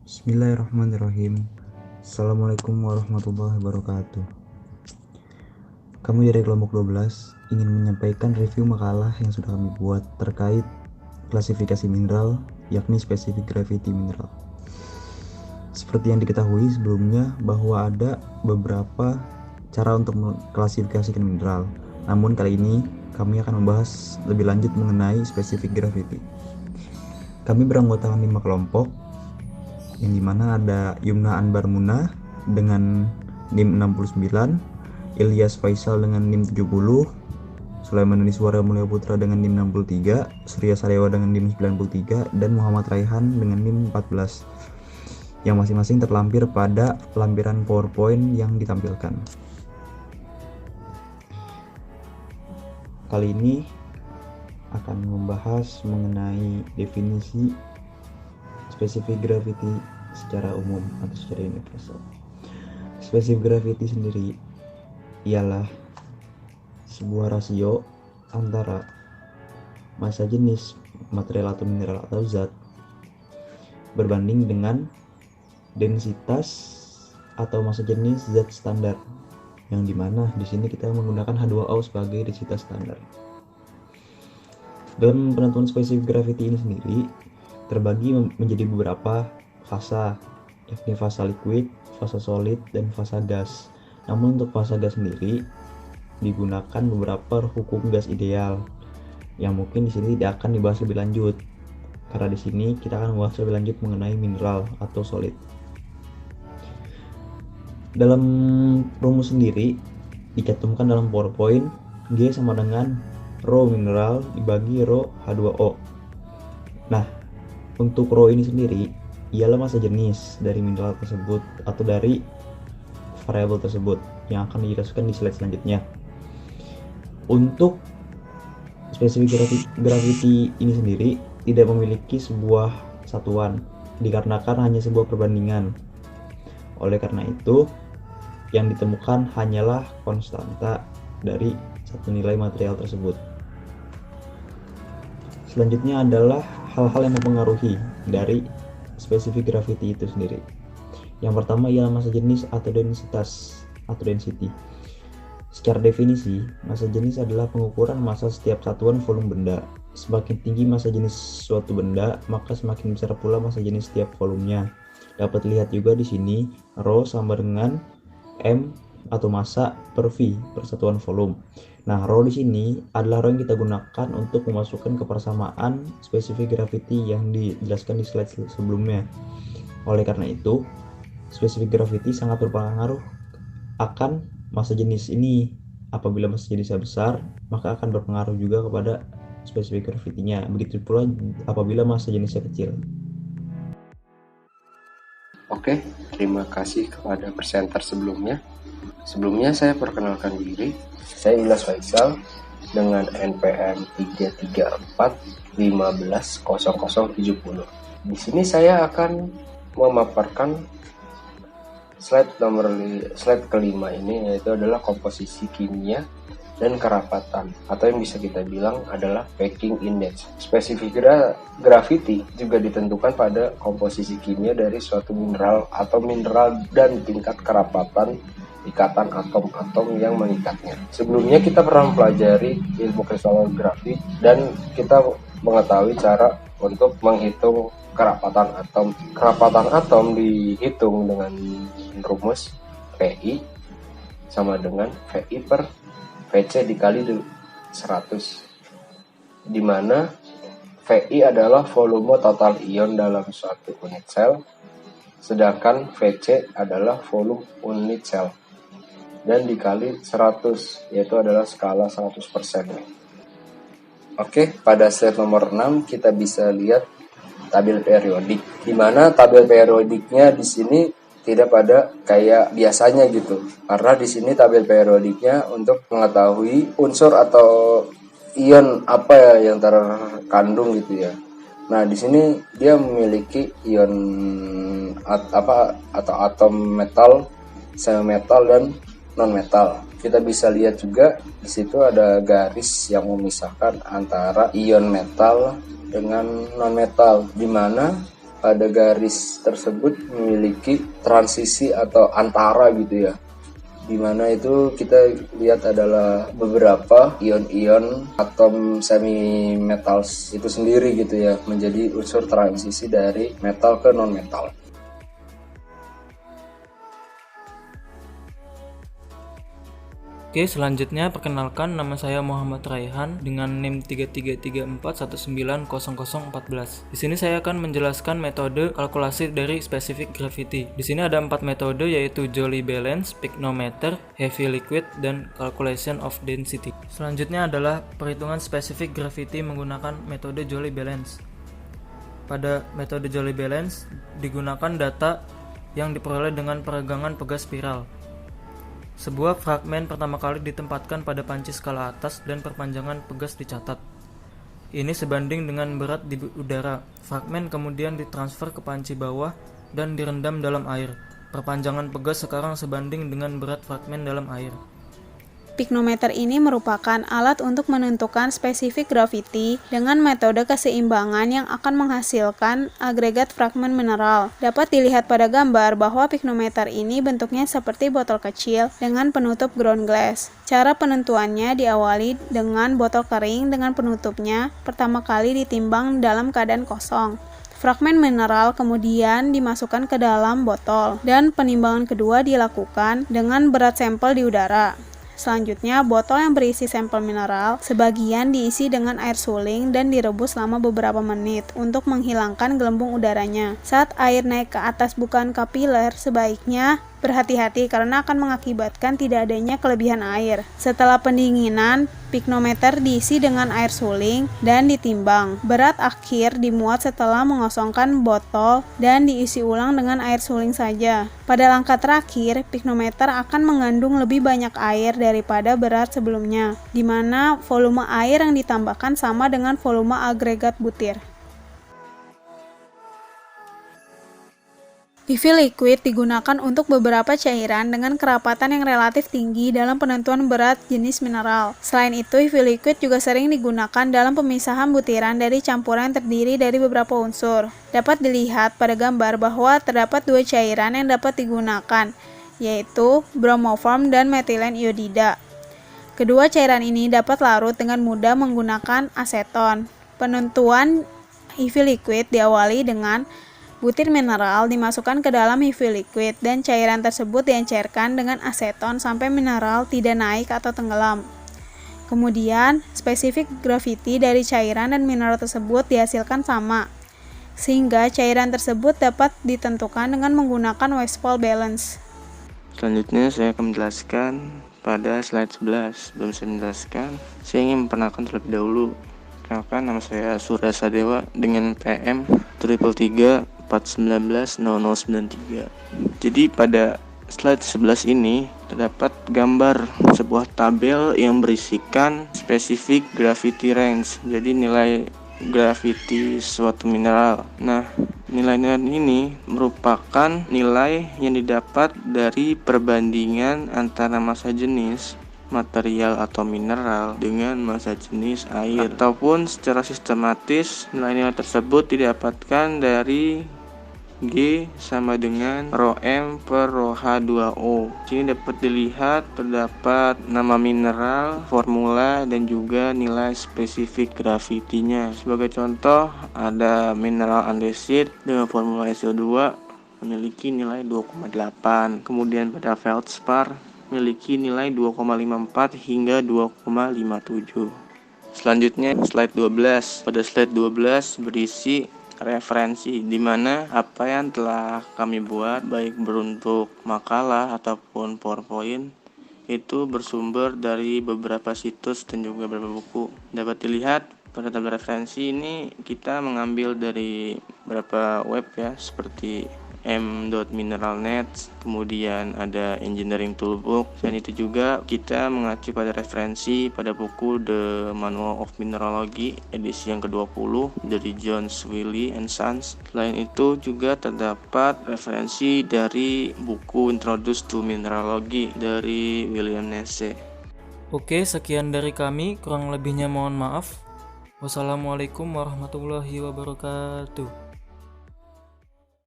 Bismillahirrahmanirrahim. Assalamualaikum warahmatullahi wabarakatuh. Kami dari kelompok 12 ingin menyampaikan review makalah yang sudah kami buat terkait klasifikasi mineral, yakni specific gravity mineral. Seperti yang diketahui sebelumnya bahwa ada beberapa cara untuk mengklasifikasikan mineral. Namun kali ini kami akan membahas lebih lanjut mengenai specific gravity. Kami beranggotakan 5 kelompok, yang dimana ada Yumna Anbar Muna dengan NIM 69, Ilyas Faisal dengan NIM 70, Sulaiman Niswara Mulia Putra dengan NIM 63, Surya Sarewa dengan NIM 93, dan Muhammad Raihan dengan NIM 14, yang masing-masing terlampir pada lampiran PowerPoint yang ditampilkan. Kali ini akan membahas mengenai definisi specific gravity secara umum atau secara universal. Specific gravity sendiri ialah sebuah rasio antara massa jenis material atau mineral atau zat berbanding dengan densitas atau massa jenis zat standar, yang dimana di sini kita menggunakan H2O sebagai densitas standar. Dalam penentuan specific gravity ini sendiri terbagi menjadi beberapa fasa, yakni fasa liquid, fasa solid, dan fasa gas. Namun untuk fasa gas sendiri digunakan beberapa hukum gas ideal yang mungkin di sini tidak akan dibahas lebih lanjut, karena di sini kita akan membahas lebih lanjut mengenai mineral atau solid. Dalam rumus sendiri dicantumkan dalam PowerPoint, G sama dengan rho mineral dibagi rho H2O. Nah, untuk rho ini sendiri ialah massa jenis dari mineral tersebut atau dari variabel tersebut yang akan dijelaskan di slide selanjutnya. Untuk specific gravity ini sendiri tidak memiliki sebuah satuan dikarenakan hanya sebuah perbandingan. Oleh karena itu, yang ditemukan hanyalah konstanta dari satu nilai material tersebut. Selanjutnya adalah hal-hal yang mempengaruhi dari specific gravity itu sendiri. Yang pertama ialah massa jenis atau densitas atau density. Secara definisi, massa jenis adalah pengukuran massa setiap satuan volume benda. Semakin tinggi massa jenis suatu benda, maka semakin besar pula massa jenis setiap volumenya. Dapat dilihat juga di sini, rho sama dengan M atau massa per V per satuan volume. Nah, rho di sini adalah rho yang kita gunakan untuk memasukkan kebersamaan specific gravity yang dijelaskan di slide sebelumnya. Oleh karena itu, specific gravity sangat berpengaruh akan massa jenis ini. Apabila massa jenisnya besar, maka akan berpengaruh juga kepada specific gravity-nya. Begitu pula apabila massa jenisnya kecil. Oke, terima kasih kepada presenter sebelumnya. Sebelumnya saya perkenalkan diri, saya Ilyas Faisal dengan NPM 334150070. Di sini saya akan memaparkan slide kelima ini, yaitu adalah komposisi kimia dan kerapatan, atau yang bisa kita bilang adalah packing index. Specific gravity juga ditentukan pada komposisi kimia dari suatu mineral atau mineral dan tingkat kerapatan ikatan atom-atom yang mengikatnya. Sebelumnya kita pernah mempelajari ilmu kristalografi dan kita mengetahui cara untuk menghitung kerapatan atom. Kerapatan atom dihitung dengan rumus VI sama dengan VI per VC dikali 100, di mana VI adalah volume total ion dalam suatu unit sel, sedangkan VC adalah volume unit sel, dan dikali 100, yaitu adalah skala 100%. Oke, pada slide nomor 6 kita bisa lihat tabel periodik, di mana tabel periodiknya di sini tidak pada kayak biasanya gitu, karena di sini tabel periodiknya untuk mengetahui unsur atau ion apa ya yang terkandung gitu ya. Nah, di sini dia memiliki ion atau atom metal, semi metal, dan non metal. Kita bisa lihat juga di situ ada garis yang memisahkan antara ion metal dengan non metal, di mana pada garis tersebut memiliki transisi atau antara gitu ya, dimana itu kita lihat adalah beberapa ion-ion atom semi metals itu sendiri gitu ya, menjadi unsur transisi dari metal ke non metal. Oke, selanjutnya perkenalkan, nama saya Muhammad Raihan dengan NIM 3334190014. Di sini saya akan menjelaskan metode kalkulasi dari specific gravity. Di sini ada 4 metode, yaitu Joule balance, pyknometer, heavy liquid, dan calculation of density. Selanjutnya adalah perhitungan specific gravity menggunakan metode Joule balance. Pada metode Joule balance digunakan data yang diperoleh dengan peregangan pegas spiral. Sebuah fragmen pertama kali ditempatkan pada panci skala atas dan perpanjangan pegas dicatat. Ini sebanding dengan berat di udara. Fragmen kemudian ditransfer ke panci bawah dan direndam dalam air. Perpanjangan pegas sekarang sebanding dengan berat fragmen dalam air. Pyknometer ini merupakan alat untuk menentukan spesifik gravity dengan metode keseimbangan yang akan menghasilkan agregat fragmen mineral. Dapat dilihat pada gambar bahwa pyknometer ini bentuknya seperti botol kecil dengan penutup ground glass. Cara penentuannya diawali dengan botol kering dengan penutupnya pertama kali ditimbang dalam keadaan kosong. Fragmen mineral kemudian dimasukkan ke dalam botol dan penimbangan kedua dilakukan dengan berat sampel di udara. Selanjutnya, botol yang berisi sampel mineral sebagian diisi dengan air suling dan direbus selama beberapa menit untuk menghilangkan gelembung udaranya. Saat air naik ke atas bukan kapiler, sebaiknya berhati-hati karena akan mengakibatkan tidak adanya kelebihan air. Setelah pendinginan, pyknometer diisi dengan air suling dan ditimbang. Berat akhir dimuat setelah mengosongkan botol dan diisi ulang dengan air suling saja. Pada langkah terakhir, pyknometer akan mengandung lebih banyak air daripada berat sebelumnya, di mana volume air yang ditambahkan sama dengan volume agregat butir. Heavy liquid digunakan untuk beberapa cairan dengan kerapatan yang relatif tinggi dalam penentuan berat jenis mineral. Selain itu, heavy liquid juga sering digunakan dalam pemisahan butiran dari campuran yang terdiri dari beberapa unsur. Dapat dilihat pada gambar bahwa terdapat 2 cairan yang dapat digunakan, yaitu bromoform dan metilen iodida. Kedua cairan ini dapat larut dengan mudah menggunakan aseton. Penentuan heavy liquid diawali dengan butir mineral dimasukkan ke dalam heavy liquid dan cairan tersebut diencerkan dengan aseton sampai mineral tidak naik atau tenggelam. Kemudian, spesifik gravity dari cairan dan mineral tersebut dihasilkan sama, sehingga cairan tersebut dapat ditentukan dengan menggunakan Westphal balance. Selanjutnya saya akan menjelaskan pada slide 11. Sebelum saya menjelaskan, saya ingin memperkenalkan terlebih dahulu. Kenalkan, nama saya Surya Sadewa dengan PM 333-419-0093. Jadi pada slide 11 ini terdapat gambar sebuah tabel yang berisikan specific gravity range, jadi nilai gravity suatu mineral. Nah, nilai-nilai ini merupakan nilai yang didapat dari perbandingan antara massa jenis material atau mineral dengan massa jenis air, ataupun secara sistematis nilai-nilai tersebut didapatkan dari G sama dengan rho M per rho H2O. Sini dapat dilihat terdapat nama mineral, formula, dan juga nilai spesifik gravity-nya. Sebagai contoh, ada mineral andesit dengan formula SO2 memiliki nilai 2,8. Kemudian pada feldspar memiliki nilai 2,54 hingga 2,57. Selanjutnya slide 12. Pada slide 12 berisi referensi, di mana apa yang telah kami buat baik berbentuk makalah ataupun PowerPoint itu bersumber dari beberapa situs dan juga beberapa buku. Dapat dilihat pada tabel referensi ini kita mengambil dari beberapa web ya, seperti m.mineralnet, kemudian ada engineering toolbook, dan itu juga kita mengacu pada referensi pada buku The Manual of Mineralogy edisi yang ke-20 dari Jones, Wiley and Sons. Selain itu juga terdapat referensi dari buku Introduce to Mineralogy dari William Nesse. Oke, sekian dari kami, kurang lebihnya mohon maaf. Wassalamualaikum warahmatullahi wabarakatuh.